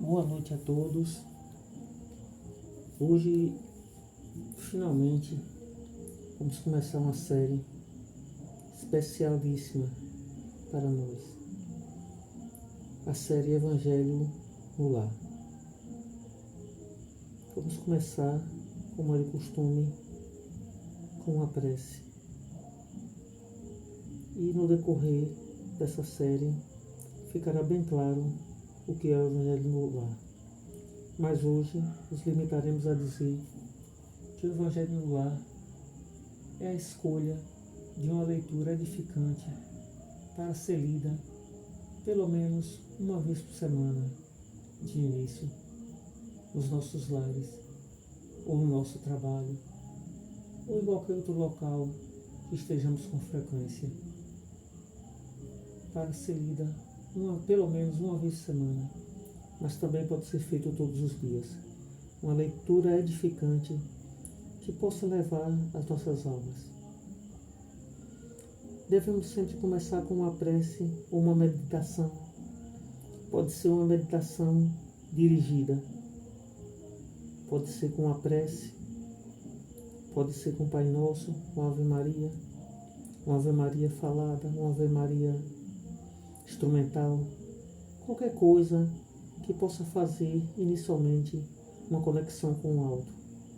Boa noite a todos. Hoje, finalmente, vamos começar uma série especialíssima para nós. A série Evangelho no Lar. Vamos começar, como é de costume, com uma prece. E no decorrer dessa série, ficará bem claro o que é o Evangelho no Lar. Mas hoje nos limitaremos a dizer que o Evangelho no Lar é a escolha de uma leitura edificante para ser lida pelo menos uma vez por semana, de início, nos nossos lares, ou no nosso trabalho, ou em qualquer outro local que estejamos com frequência, para ser lida pelo menos uma vez por semana, mas também pode ser feito todos os dias. Uma leitura edificante que possa levar as nossas almas. Devemos sempre começar com uma prece ou uma meditação. Pode ser uma meditação dirigida, pode ser com a prece, pode ser com o Pai Nosso, com a Ave Maria falada, uma Ave Maria instrumental, qualquer coisa que possa fazer inicialmente uma conexão com o alto,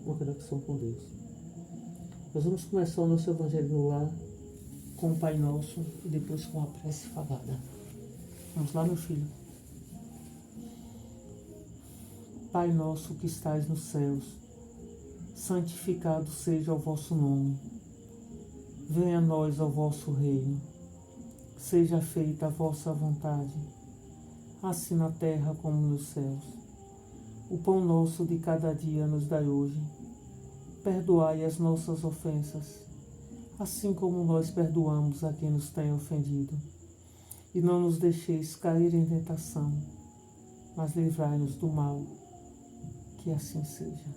uma conexão com Deus. Nós vamos começar o nosso Evangelho no Lar com o Pai Nosso e depois com a prece falada. Vamos lá, meu filho. Pai nosso que estais nos céus, santificado seja o vosso nome. Venha a nós o vosso reino. Seja feita a vossa vontade, assim na terra como nos céus. O pão nosso de cada dia nos dai hoje. Perdoai as nossas ofensas, assim como nós perdoamos a quem nos tem ofendido. E não nos deixeis cair em tentação, mas livrai-nos do mal. Que assim seja.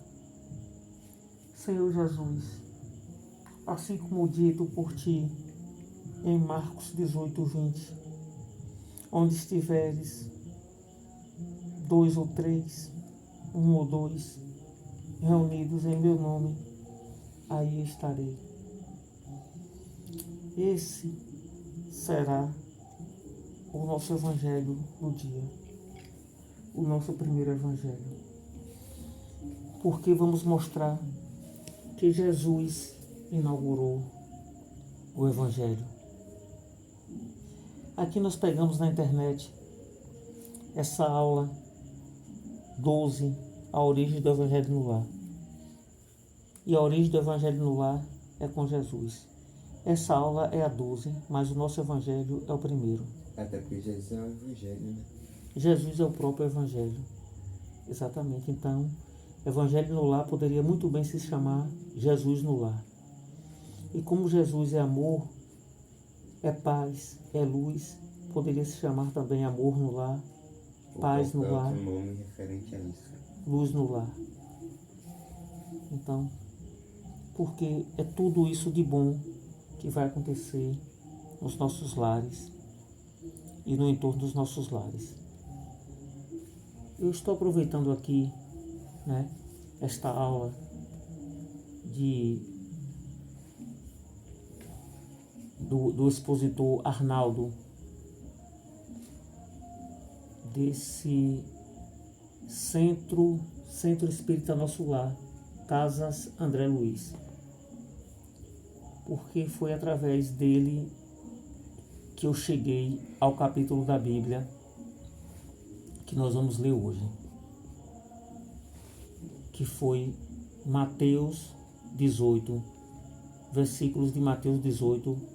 Senhor Jesus, assim como dito por Ti em Marcos 18:20, onde estiveres, 2 ou 3, 1 ou 2, reunidos em meu nome, aí estarei. Esse será o nosso Evangelho do dia, o nosso primeiro Evangelho. Porque vamos mostrar que Jesus inaugurou o Evangelho. Aqui nós pegamos na internet essa aula 12, a origem do Evangelho no Lar. E a origem do Evangelho no Lar é com Jesus. Essa aula é a 12, mas o nosso Evangelho é o primeiro. Até porque Jesus é o Evangelho, né? Jesus é o próprio Evangelho. Exatamente. Então, Evangelho no Lar poderia muito bem se chamar Jesus no Lar. E como Jesus é amor, é paz, é luz, poderia se chamar também Amor no Lar, Paz no Lar, outro nome referente a isso. Luz no Lar. Então, porque é tudo isso de bom que vai acontecer nos nossos lares e no entorno dos nossos lares. Eu estou aproveitando aqui, esta aula do expositor Arnaldo, desse Centro Espírita Nosso Lar, Casas André Luiz, porque foi através dele que eu cheguei ao capítulo da Bíblia que nós vamos ler hoje, que foi Mateus 18, versículos de Mateus 18,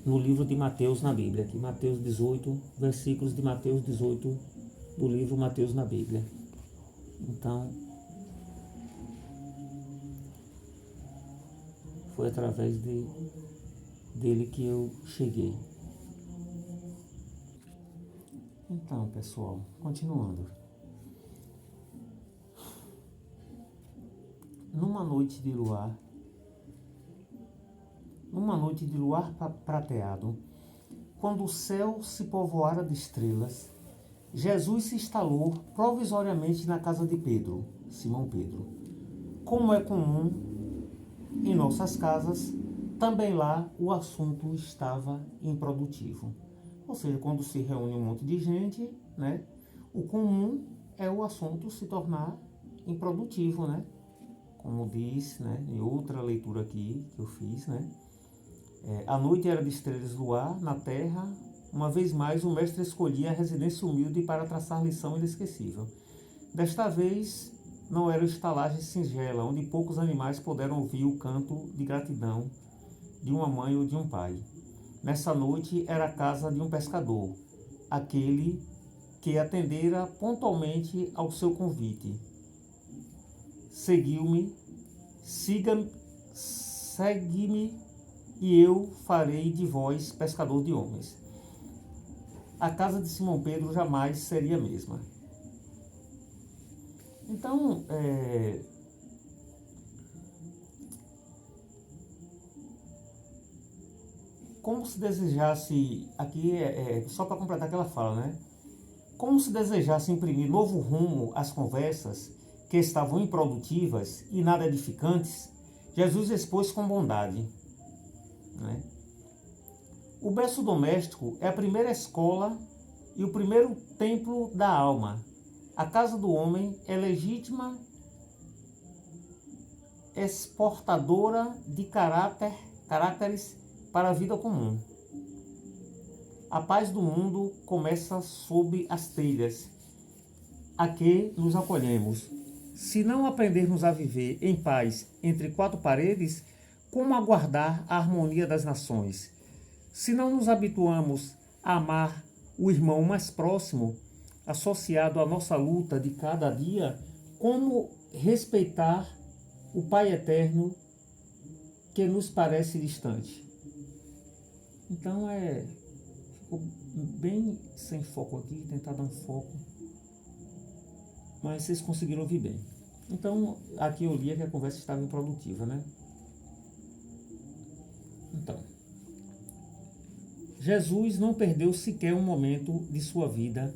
no livro de Mateus na Bíblia, aqui, Mateus 18, versículos de Mateus 18, do livro Mateus na Bíblia. Então, foi através dele que eu cheguei. Então, pessoal, continuando. Numa noite de luar prateado, quando o céu se povoara de estrelas, Jesus se instalou provisoriamente na casa de Pedro, Simão Pedro. Como é comum em nossas casas, também lá o assunto estava improdutivo. Ou seja, quando se reúne um monte de gente, né, o comum é o assunto se tornar improdutivo, né? Como diz, né, em outra leitura aqui que eu fiz, né? A noite era de estrelas do luar, na terra, uma vez mais o mestre escolhia a residência humilde para traçar lição inesquecível. Desta vez não era estalagem singela, onde poucos animais puderam ouvir o canto de gratidão de uma mãe ou de um pai. Nessa noite era a casa de um pescador, aquele que atendera pontualmente ao seu convite. Seguiu-me, segue-me e eu farei de vós pescador de homens. A casa de Simão Pedro jamais seria a mesma. Então, como se desejasse, aqui só para completar aquela fala, né? Como se desejasse imprimir novo rumo às conversas que estavam improdutivas e nada edificantes, Jesus expôs com bondade, né? O berço doméstico é a primeira escola e o primeiro templo da alma. A casa do homem é legítima exportadora de caráteres para a vida comum. A paz do mundo começa sob as telhas a que nos acolhemos. Se não aprendermos a viver em paz entre quatro paredes, como aguardar a harmonia das nações? Se não nos habituamos a amar o irmão mais próximo, associado à nossa luta de cada dia, como respeitar o Pai Eterno que nos parece distante? Então ficou bem sem foco aqui, tentar dar um foco, mas vocês conseguiram ouvir bem. Então aqui eu li que a conversa estava improdutiva, né? Então, Jesus não perdeu sequer um momento de sua vida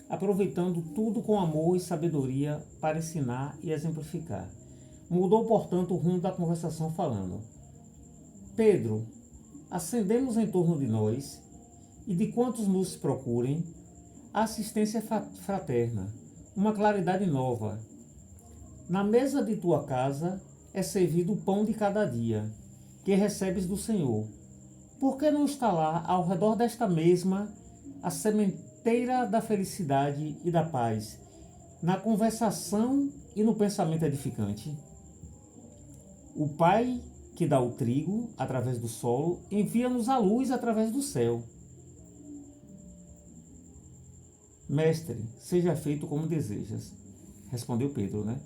aproveitando tudo com amor e sabedoria para ensinar e exemplificar. Mudou, portanto, o rumo da conversação falando: Pedro, acendemos em torno de nós e de quantos nos procurem a assistência fraterna, uma claridade nova. Na mesa de tua casa é servido o pão de cada dia, que recebes do Senhor. Por que não está lá, ao redor desta mesma, a sementeira da felicidade e da paz, na conversação e no pensamento edificante? O Pai, que dá o trigo através do solo, envia-nos a luz através do céu. Mestre, seja feito como desejas, respondeu Pedro, né?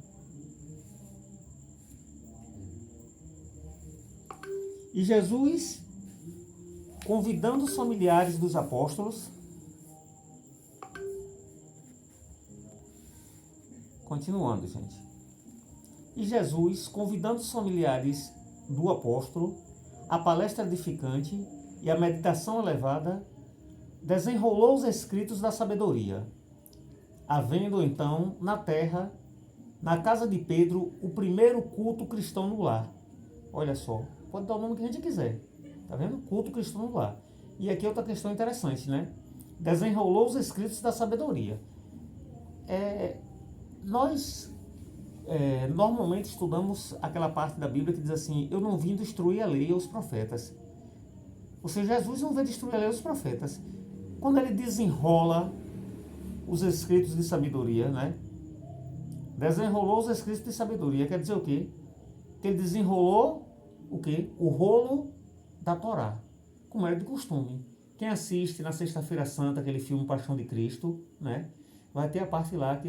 E Jesus, convidando os familiares dos apóstolos, continuando, gente. E Jesus, convidando os familiares do apóstolo, a palestra edificante e a meditação elevada, desenrolou os escritos da sabedoria, havendo então na terra, na casa de Pedro, o primeiro culto cristão no lar. Olha só, pode dar o nome que a gente quiser, tá vendo? Culto cristão no lar. E aqui outra questão interessante, né? Desenrolou os escritos da sabedoria. Nós normalmente estudamos aquela parte da Bíblia que diz assim: eu não vim destruir a lei ou os profetas. Ou seja, Jesus não veio destruir a lei ou os profetas. Quando ele desenrola os escritos de sabedoria, né? Desenrolou os escritos de sabedoria, quer dizer o quê? Que ele desenrolou o quê? O rolo da Torá, como era de costume. Quem assiste na Sexta-feira Santa, aquele filme Paixão de Cristo, né? Vai ter a parte lá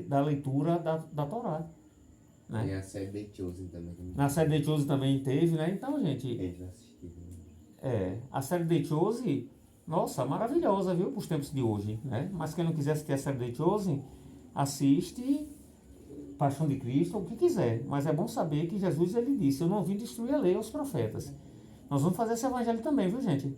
da leitura da Torá. Né? E a série The Chosen também. Na série The Chosen também teve, né? Então, gente... Eles assistiram. A série The Chosen, nossa, maravilhosa, viu? Para os tempos de hoje, né? Mas quem não quiser assistir a série The Chosen, assiste Paixão de Cristo, o que quiser. Mas é bom saber que Jesus, ele disse: eu não vim destruir a lei aos profetas. Nós vamos fazer esse evangelho também, viu, gente?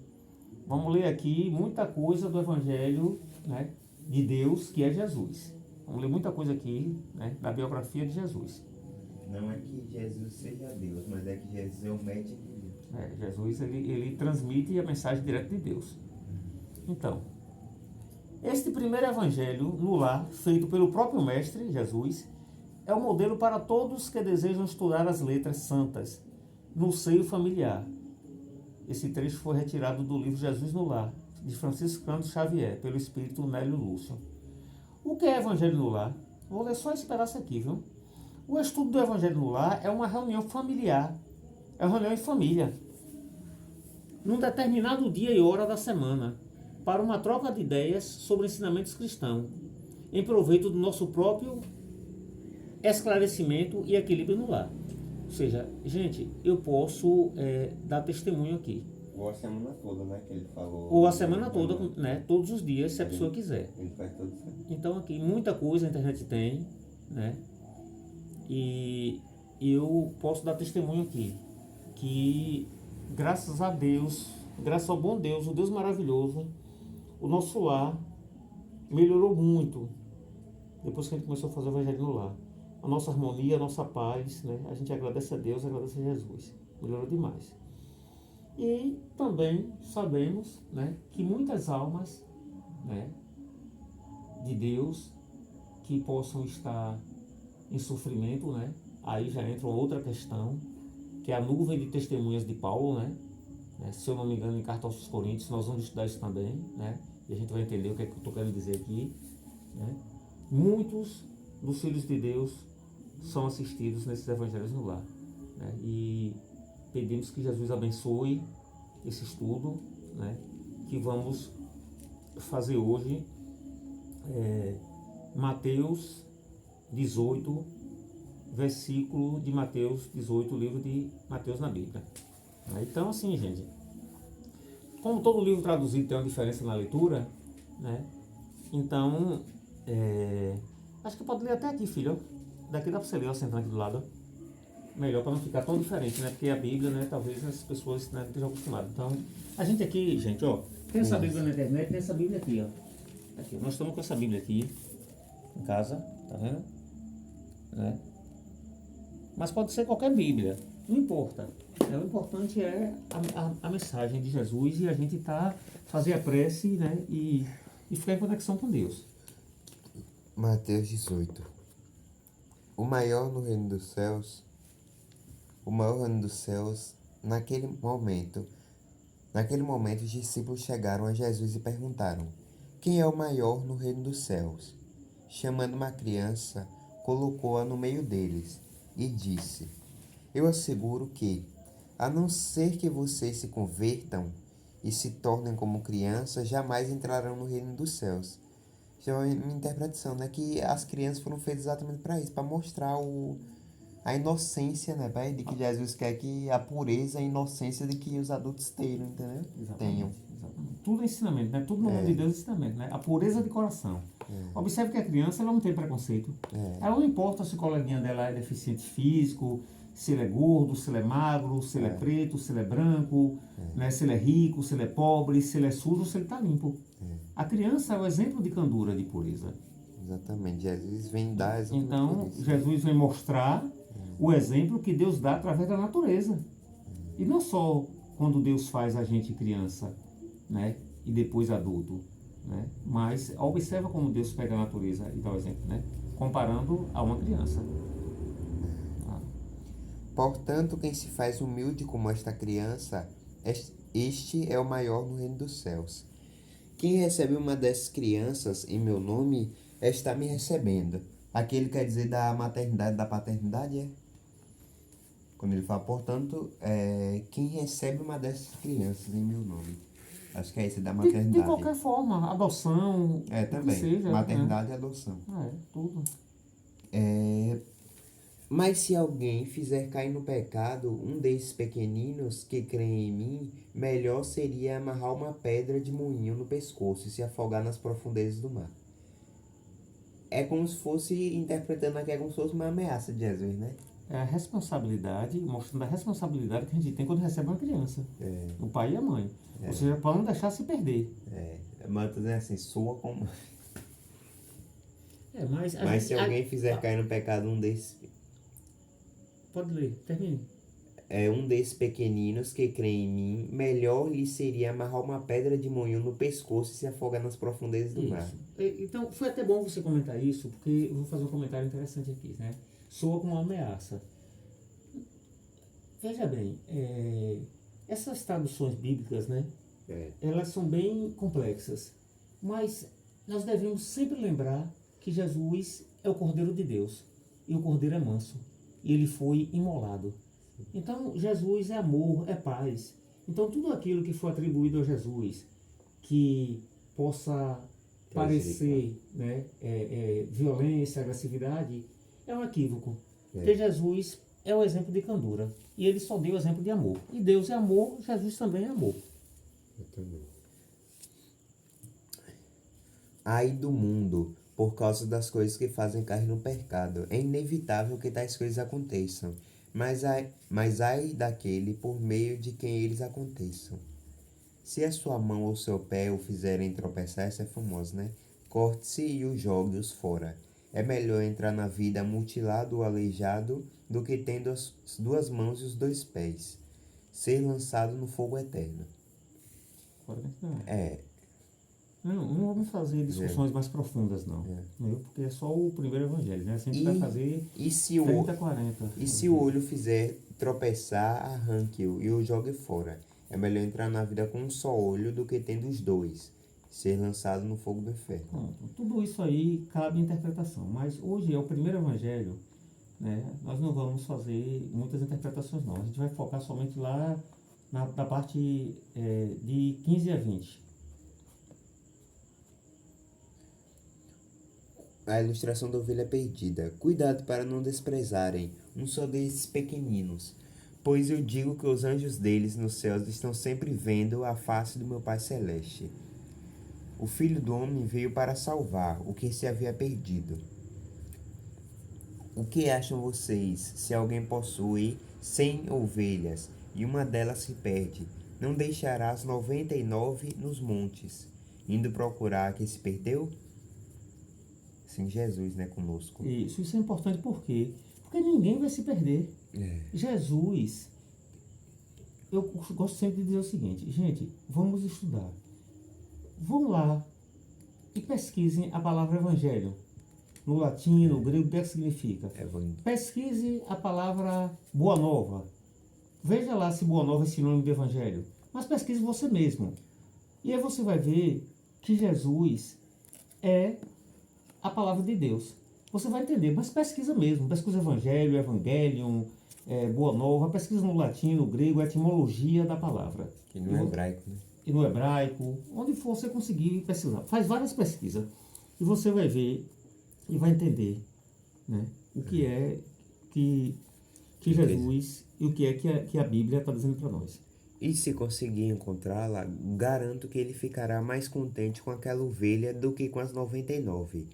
Vamos ler aqui muita coisa do evangelho, né, de Deus, que é Jesus. Vamos ler muita coisa aqui, né, da biografia de Jesus. Não é que Jesus seja Deus, mas é que Jesus é o médico de Deus. Jesus, ele transmite a mensagem direto de Deus. Então, este primeiro evangelho no lar, feito pelo próprio Mestre, Jesus, é o modelo para todos que desejam estudar as letras santas no seio familiar. Esse trecho foi retirado do livro Jesus no Lar, de Francisco Cândido Xavier, pelo espírito Nélio Lúcio. O que é Evangelho no Lar? Vou ler só esse pedaço aqui, viu? O estudo do Evangelho no Lar é uma reunião familiar, é uma reunião em família, num determinado dia e hora da semana, para uma troca de ideias sobre ensinamentos cristãos, em proveito do nosso próprio esclarecimento e equilíbrio no lar. Ou seja, gente, eu posso dar testemunho aqui. Ou a semana toda, né? Que ele falou. Ou a semana toda, né? Todos os dias, se a pessoa quiser. Ele faz todo isso. Então aqui, muita coisa a internet tem, né? E eu posso dar testemunho aqui, que graças a Deus, graças ao bom Deus, o Deus maravilhoso, o nosso lar melhorou muito depois que a gente começou a fazer o evangelho no lar. A nossa harmonia, a nossa paz, né? A gente agradece a Deus, agradece a Jesus. Melhorou demais. E também sabemos, né, que muitas almas, né, de Deus que possam estar em sofrimento, né? Aí já entra outra questão, que é a nuvem de testemunhas de Paulo, né? Se eu não me engano, em Carta aos Coríntios, nós vamos estudar isso também, né? E a gente vai entender o que é que eu estou querendo dizer aqui, né? Muitos dos filhos de Deus são assistidos nesses evangelhos no lar, né? E pedimos que Jesus abençoe esse estudo, né? Que vamos fazer hoje, Mateus 18, versículo de Mateus 18, livro de Mateus na Bíblia. Então, assim, gente, como todo livro traduzido tem uma diferença na leitura, né? Então, acho que pode ler até aqui, filho. Daqui dá para você ler, ó, sentando aqui do lado. Melhor para não ficar tão diferente, né? Porque a Bíblia, né? Talvez as pessoas, né, não estejam acostumadas. Então, a gente aqui, gente, ó, tem essa Bíblia na internet, tem essa Bíblia aqui, ó. Aqui, nós estamos com essa Bíblia aqui em casa, tá vendo? Né? Mas pode ser qualquer Bíblia, não importa. O importante é a mensagem de Jesus e a gente fazer a prece, né? E ficar em conexão com Deus. Mateus 18. O maior reino dos céus, naquele momento, os discípulos chegaram a Jesus e perguntaram: quem é o maior no reino dos céus? Chamando uma criança, colocou-a no meio deles e disse: eu asseguro que, a não ser que vocês se convertam e se tornem como crianças, jamais entrarão no reino dos céus. Já é uma interpretação, né? Que as crianças foram feitas exatamente para isso, para mostrar a inocência, né, pai? De que Jesus quer que a pureza e a inocência de que os adultos tenham, entendeu? Tenham. Exatamente. Tudo é ensinamento, né? Tudo no mundo de Deus é ensinamento, né? A pureza de coração. Observe que a criança, ela não tem preconceito. Ela não importa se o coleguinha dela é deficiente físico, se ele é gordo, se ele é magro, se ele é preto, se ele é branco, né? Se ele é rico, se ele é pobre, se ele é sujo, se ele está limpo. A criança é o exemplo de candura, de pureza. Exatamente. Jesus vem dar exatamente. Então, Jesus vem mostrar o exemplo que Deus dá através da natureza. E não só quando Deus faz a gente criança, né? E depois adulto, né? Mas observa como Deus pega a natureza e dá o exemplo, né? Comparando a uma criança. Portanto, quem se faz humilde como esta criança, este é o maior no reino dos céus. Quem recebe uma dessas crianças em meu nome, está me recebendo. Aqui ele quer dizer da maternidade, da paternidade, é? Quando ele fala, portanto, quem recebe uma dessas crianças em meu nome. Acho que é esse da maternidade. De qualquer forma, adoção, também. que seja, maternidade, né? E adoção. Tudo. Mas se alguém fizer cair no pecado um desses pequeninos que creem em mim, melhor seria amarrar uma pedra de moinho no pescoço e se afogar nas profundezas do mar. É como se fosse, interpretando aqui, é como se fosse uma ameaça de Jesus, né? é a responsabilidade, mostrando a responsabilidade que a gente tem quando recebe uma criança. O pai e a mãe. Ou seja, para não deixar se perder. Mas tô dizendo assim, soa como... Mas Mas se alguém fizer cair no pecado, Pode ler, termine. um desses pequeninos que crê em mim, melhor lhe seria amarrar uma pedra de moinho no pescoço e se afogar nas profundezas do mar. Então, foi até bom você comentar isso, porque eu vou fazer um comentário interessante aqui, né? Soa como uma ameaça. Veja bem, essas traduções bíblicas, né? Elas são bem complexas, mas nós devemos sempre lembrar que Jesus é o Cordeiro de Deus e o Cordeiro é manso e ele foi imolado. Então Jesus é amor, é paz. Então tudo aquilo que foi atribuído a Jesus que possa parecer, né, violência, agressividade, é um equívoco. Porque Jesus é o exemplo de candura e ele só deu o exemplo de amor. E Deus é amor, Jesus também é amor. Ai do mundo, por causa das coisas que fazem cair no pecado. É inevitável que tais coisas aconteçam, mas ai daquele por meio de quem eles aconteçam. Se a sua mão ou seu pé o fizerem tropeçar, essa é famosa, né? Corte-se e o jogue-os fora. É melhor entrar na vida mutilado ou aleijado do que tendo as duas mãos e os dois pés, ser lançado no fogo eterno. Não vamos fazer discussões mais profundas, não. Porque é só o primeiro evangelho, né? A gente vai fazer 30, 40. E se o olho fizer tropeçar, arranque-o e o jogue fora. É melhor entrar na vida com um só olho do que tendo os dois, ser lançado no fogo do inferno. Tudo isso aí cabe interpretação, mas hoje é o primeiro evangelho, né? Nós não vamos fazer muitas interpretações, não. A gente vai focar somente lá na parte de 15 a 20. A ilustração da ovelha perdida. Cuidado para não desprezarem um só desses pequeninos, pois eu digo que os anjos deles nos céus estão sempre vendo a face do meu Pai Celeste. O Filho do Homem veio para salvar o que se havia perdido. O que acham vocês se alguém possui 100 ovelhas e uma delas se perde? Não deixará as 99 nos montes, indo procurar a que se perdeu? Sim, Jesus, né, conosco. Isso é importante por quê? Porque ninguém vai se perder. Jesus, eu gosto sempre de dizer o seguinte, gente, vamos estudar. Vão lá e pesquisem a palavra evangelho. No latim, no grego, o que significa? Pesquise a palavra boa nova. Veja lá se boa nova é sinônimo de evangelho. Mas pesquise você mesmo. E aí você vai ver que Jesus é a palavra de Deus. Você vai entender, mas pesquisa mesmo. Pesquisa evangelho, evangelium, boa nova. Pesquisa no latim, no grego, a etimologia da palavra. E no hebraico, né? E no hebraico, onde for você conseguir pesquisar. Faz várias pesquisas e você vai ver e vai entender, né, o que é que Jesus e o que é que a Bíblia está dizendo para nós. E se conseguir encontrá-la, garanto que ele ficará mais contente com aquela ovelha do que com as 99,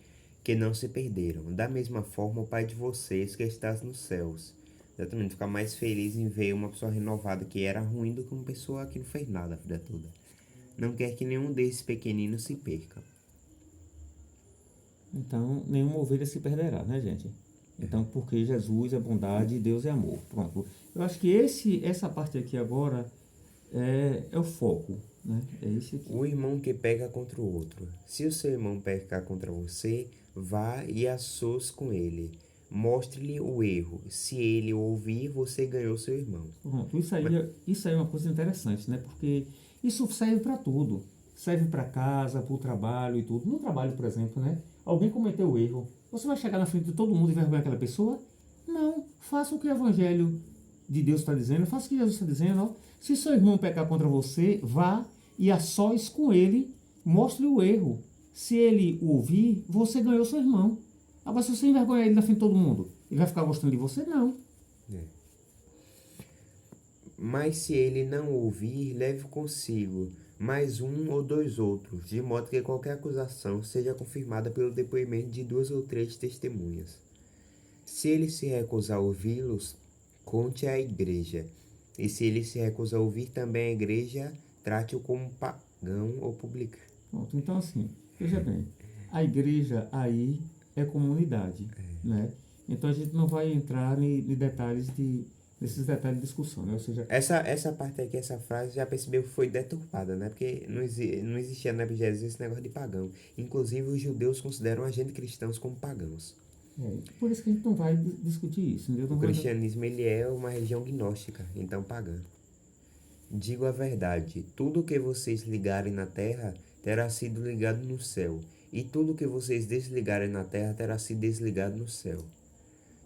que não se perderam. Da mesma forma, o Pai de vocês que está nos céus. Exatamente, ficar mais feliz em ver uma pessoa renovada que era ruim do que uma pessoa que não fez nada a vida toda. Não quer que nenhum desses pequeninos se perca. Então, nenhuma ovelha se perderá, né, gente? Então, porque Jesus é bondade e Deus é amor. Pronto. Eu acho que essa parte aqui agora é o foco, né? É esse aqui. O irmão que peca contra o outro. Se o seu irmão pecar contra você, vá e a sós com ele. Mostre-lhe o erro. Se ele o ouvir, você ganhou seu irmão. Pronto. Isso aí é uma coisa interessante, né? Porque isso serve para tudo. Serve para casa, para o trabalho e tudo. No trabalho, por exemplo, né? Alguém cometeu o erro. Você vai chegar na frente de todo mundo e vergonhar aquela pessoa? Não. Faça o que o Evangelho de Deus está dizendo. Faça o que Jesus está dizendo. Ó. Se seu irmão pecar contra você, vá e a sós com ele, mostre o erro. Se ele o ouvir, você ganhou seu irmão. Agora, se você envergonhar ele na frente de todo mundo, ele vai ficar gostando de você? Não. Mas se ele não ouvir, leve consigo mais um ou dois outros, de modo que qualquer acusação seja confirmada pelo depoimento de 2 ou 3 testemunhas. Se ele se recusar a ouvi-los, conte à igreja. E se ele se recusar a ouvir também a igreja, trate-o como pagão ou publicano. Pronto, então assim, veja bem, a igreja aí é comunidade, né? Então a gente não vai entrar em detalhes nesses detalhes de discussão, né? Ou seja, Essa parte aqui, essa frase, já percebeu que foi deturpada, né? Porque não existia na época de Jesus esse negócio de pagão. Inclusive, os judeus consideram agentes cristãos como pagãos. por isso que a gente não vai discutir isso, entendeu? O cristianismo, ele é uma religião gnóstica, então pagã. Digo a verdade, tudo que vocês ligarem na terra terá sido ligado no céu, e tudo que vocês desligarem na terra terá sido desligado no céu.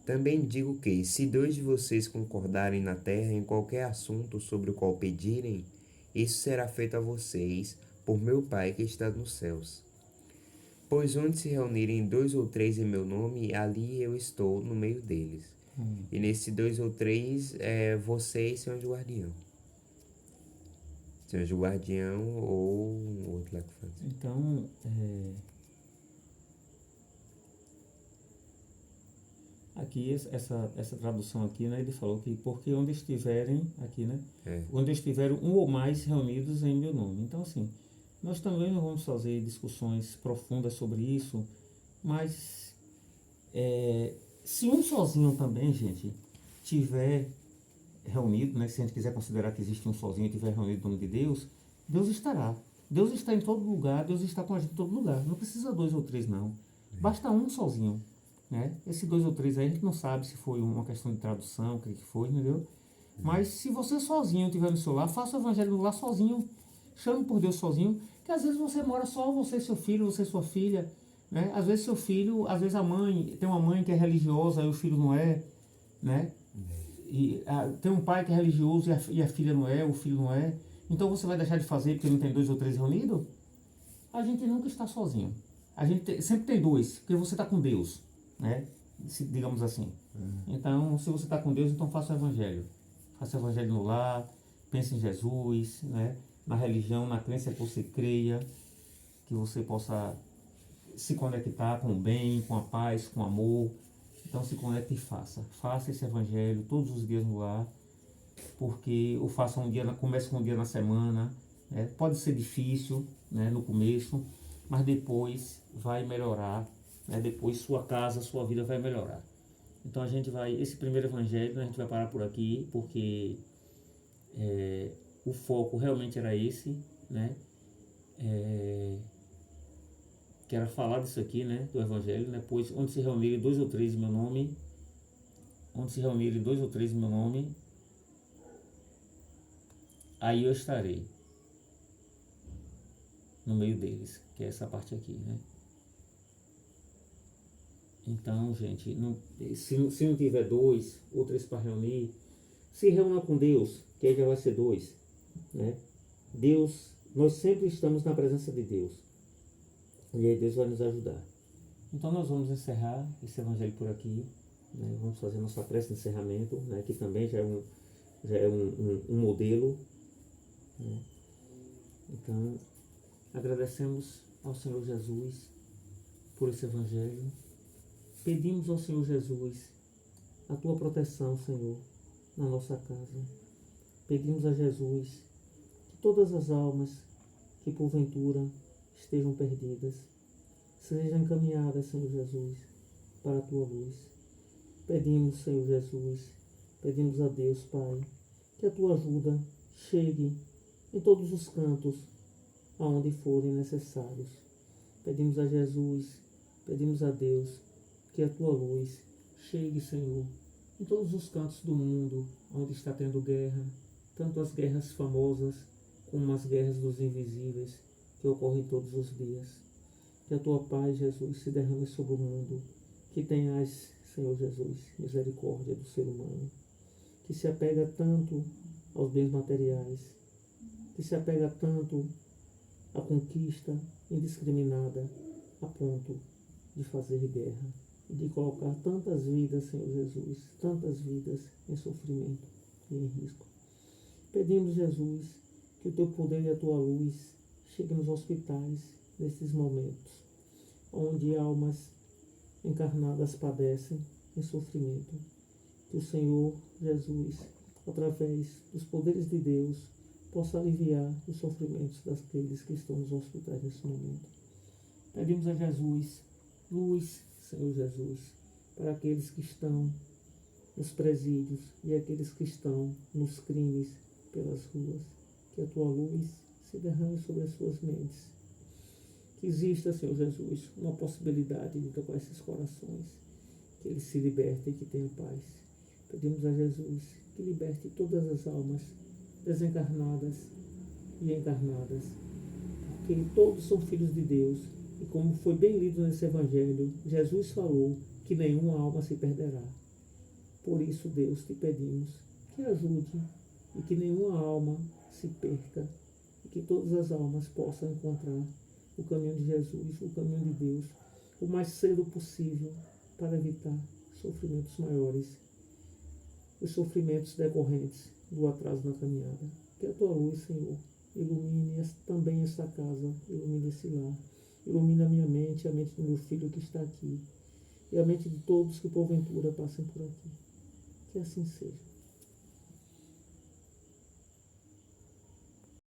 Também digo que, se dois de vocês concordarem na terra em qualquer assunto sobre o qual pedirem, isso será feito a vocês por meu Pai que está nos céus. Pois onde se reunirem 2 ou 3 em meu nome, ali eu estou no meio deles. E nesse 2 ou 3, vocês são o guardião. São o guardião ou outro lá que faz. Então, aqui, essa tradução aqui, né, ele falou que porque onde estiverem, aqui, né, onde estiverem um ou mais reunidos em meu nome. Então, assim, nós também não vamos fazer discussões profundas sobre isso, mas se um sozinho também, gente, tiver reunido, né, se a gente quiser considerar que existe um sozinho e estiver reunido no nome de Deus, Deus estará. Deus está em todo lugar, Deus está com a gente em todo lugar. Não precisa 2 ou 3, não. Basta um sozinho. Né? Esse 2 ou 3 aí a gente não sabe se foi uma questão de tradução, o que foi, entendeu? Mas se você sozinho estiver no seu lar, faça o evangelho no lar sozinho, chame por Deus sozinho, que às vezes você mora só, você e seu filho, você e sua filha, né? Às vezes seu filho, às vezes a mãe, tem uma mãe que é religiosa e o filho não é, né? E tem um pai que é religioso e a filha não é, o filho não é. Então você vai deixar de fazer porque não tem 2 ou 3 reunidos? A gente nunca está sozinho. A gente sempre tem 2, porque você está com Deus, né? Digamos assim. Então, se você está com Deus, então faça o evangelho. Faça o evangelho no lar, pense em Jesus, né? Na religião, na crença que você creia, que você possa se conectar com o bem, com a paz, com o amor. Então se conecte e faça. Faça esse evangelho todos os dias no lar, porque o faça um dia, comece com um dia na semana. Né? Pode ser difícil, né, no começo, mas depois vai melhorar. Né? Depois sua casa, sua vida vai melhorar. Então a gente vai, esse primeiro evangelho, né, a gente vai parar por aqui, porque o foco realmente era esse, né? Que era falar disso aqui, né, do evangelho, né? Pois onde se reunirem 2 ou 3 em meu nome, onde se reunirem 2 ou 3 em meu nome, aí eu estarei no meio deles, que é essa parte aqui, né? Então, gente, se não tiver 2 ou 3 para reunir, se reúna com Deus, que aí já vai ser 2, né? Deus, nós sempre estamos na presença de Deus, e aí Deus vai nos ajudar. Então nós vamos encerrar esse evangelho por aqui, né? Vamos fazer nossa prece de encerramento, né? Que também já é um modelo, né? Então agradecemos ao Senhor Jesus por esse evangelho. Pedimos ao Senhor Jesus a tua proteção, Senhor, na nossa casa. Pedimos a Jesus que todas as almas que porventura estejam perdidas sejam encaminhadas, Senhor Jesus, para a tua luz. Pedimos, Senhor Jesus, pedimos a Deus, Pai, que a tua ajuda chegue em todos os cantos aonde forem necessários. Pedimos a Jesus, pedimos a Deus, que a tua luz chegue, Senhor, em todos os cantos do mundo onde está tendo guerra, tanto as guerras famosas como as guerras dos invisíveis que ocorrem todos os dias. Que a tua paz, Jesus, se derrame sobre o mundo, que tenhas, Senhor Jesus, misericórdia do ser humano, que se apega tanto aos bens materiais, que se apega tanto à conquista indiscriminada, a ponto de fazer guerra e de colocar tantas vidas, Senhor Jesus, tantas vidas em sofrimento e em risco. Pedimos, Jesus, que o teu poder e a tua luz cheguem nos hospitais nesses momentos, onde almas encarnadas padecem, em sofrimento. Que o Senhor Jesus, através dos poderes de Deus, possa aliviar os sofrimentos daqueles que estão nos hospitais nesse momento. Pedimos a Jesus luz, Senhor Jesus, para aqueles que estão nos presídios e aqueles que estão nos crimes pelas ruas. Que a tua luz se derrame sobre as suas mentes. Que exista, Senhor Jesus, uma possibilidade de tocar esses corações, que eles se libertem e que tenham paz. Pedimos a Jesus que liberte todas as almas desencarnadas e encarnadas, porque todos são filhos de Deus, e como foi bem lido nesse Evangelho, Jesus falou que nenhuma alma se perderá. Por isso, Deus, te pedimos que ajude e que nenhuma alma se perca, e que todas as almas possam encontrar o caminho de Jesus, o caminho de Deus, o mais cedo possível, para evitar sofrimentos maiores, os sofrimentos decorrentes do atraso na caminhada. Que a tua luz, Senhor, ilumine também esta casa, ilumine esse lar, ilumine a minha mente, a mente do meu filho que está aqui, e a mente de todos que porventura passem por aqui. Que assim seja.